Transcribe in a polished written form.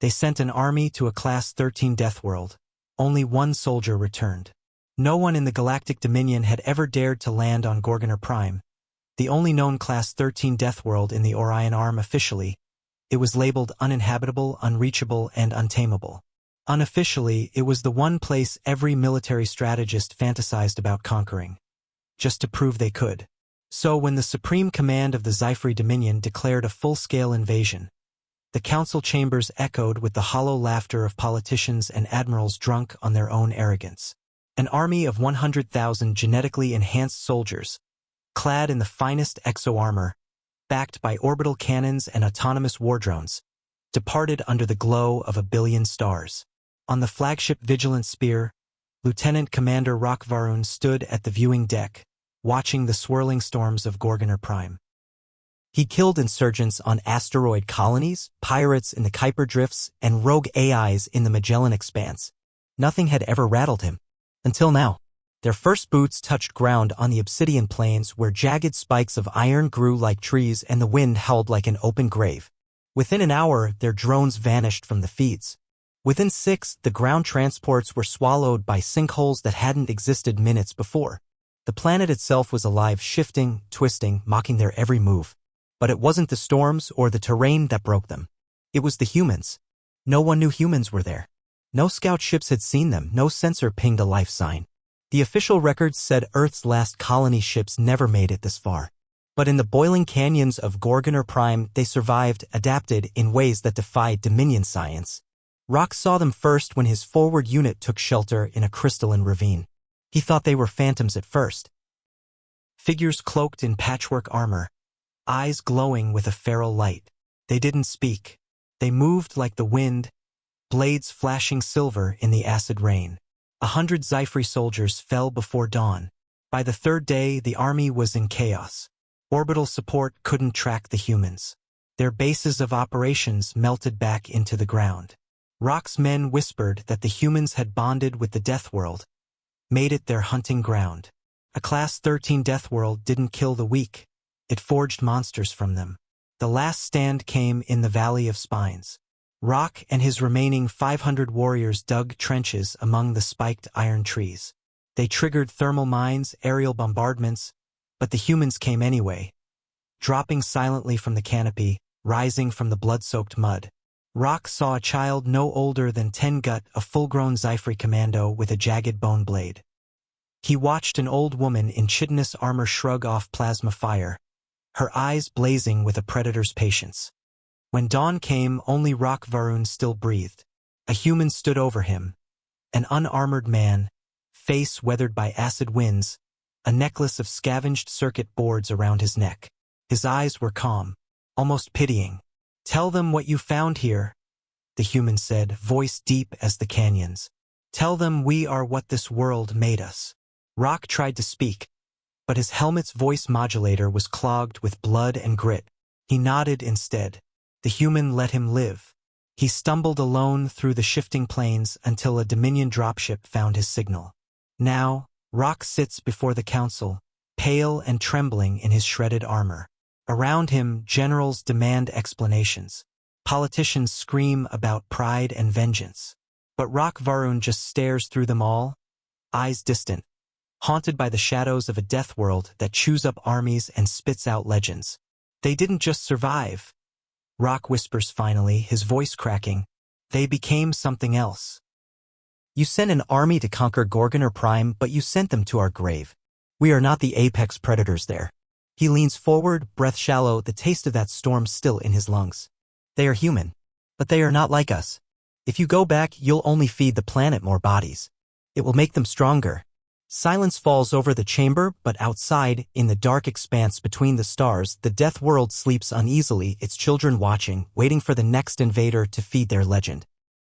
They sent an army to a Class 13 Deathworld. Only one soldier returned. No one in the Galactic Dominion had ever dared to land on Gorgoner Prime, the only known Class 13 Deathworld in the Orion Arm officially. It was labeled uninhabitable, unreachable, and untamable. Unofficially, it was the one place every military strategist fantasized about conquering, just to prove they could. So when the Supreme Command of the Sci-fi Dominion declared a full-scale invasion, the council chambers echoed with the hollow laughter of politicians and admirals drunk on their own arrogance. An army of 100,000 genetically enhanced soldiers, clad in the finest exo-armor, backed by orbital cannons and autonomous war drones, departed under the glow of 1 billion stars. On the flagship Vigilant Spear, Lieutenant Commander Rock Varun stood at the viewing deck, watching the swirling storms of Gorgoner Prime. He killed insurgents on asteroid colonies, pirates in the Kuiper Drifts, and rogue AIs in the Magellan Expanse. Nothing had ever rattled him. Until now. Their first boots touched ground on the Obsidian Plains where jagged spikes of iron grew like trees and the wind howled like an open grave. Within an hour, their drones vanished from the feeds. Within 6, the ground transports were swallowed by sinkholes that hadn't existed minutes before. The planet itself was alive, shifting, twisting, mocking their every move. But it wasn't the storms or the terrain that broke them. It was the humans. No one knew humans were there. No scout ships had seen them, no sensor pinged a life sign. The official records said Earth's last colony ships never made it this far. But in the boiling canyons of Gorgoner Prime, they survived, adapted in ways that defied Dominion science. Rock saw them first when his forward unit took shelter in a crystalline ravine. He thought they were phantoms at first. Figures cloaked in patchwork armor, eyes glowing with a feral light. They didn't speak. They moved like the wind, blades flashing silver in the acid rain. 100 Sci-fi soldiers fell before dawn. By the 3rd day, the army was in chaos. Orbital support couldn't track the humans. Their bases of operations melted back into the ground. Rock's men whispered that the humans had bonded with the Deathworld, made it their hunting ground. A Class 13 Deathworld didn't kill the weak. It forged monsters from them. The last stand came in the Valley of Spines. Rock and his remaining 500 warriors dug trenches among the spiked iron trees. They triggered thermal mines, aerial bombardments, but the humans came anyway, dropping silently from the canopy, rising from the blood-soaked mud. Rock saw a child no older than 10 Gut, a full-grown Sci-fi commando with a jagged bone blade. He watched an old woman in chitinous armor shrug off plasma fire, her eyes blazing with a predator's patience. When dawn came, only Rock Varun still breathed. A human stood over him, an unarmored man, face weathered by acid winds, a necklace of scavenged circuit boards around his neck. His eyes were calm, almost pitying. "Tell them what you found here," the human said, voice deep as the canyons. "Tell them we are what this world made us." Rock tried to speak, but his helmet's voice modulator was clogged with blood and grit. He nodded instead. The human let him live. He stumbled alone through the shifting plains until a Dominion dropship found his signal. Now, Rock sits before the council, pale and trembling in his shredded armor. Around him, generals demand explanations. Politicians scream about pride and vengeance. But Rock Varun just stares through them all, eyes distant, haunted by the shadows of a death world that chews up armies and spits out legends. They didn't just survive. Rock whispers finally, his voice cracking. They became something else. "You sent an army to conquer Gorgoner Prime, but you sent them to our grave. We are not the apex predators there." He leans forward, breath shallow, the taste of that storm still in his lungs. "They are human, but they are not like us. If you go back, you'll only feed the planet more bodies. It will make them stronger." Silence falls over the chamber, but outside, in the dark expanse between the stars, the death world sleeps uneasily, its children watching, waiting for the next invader to feed their legend.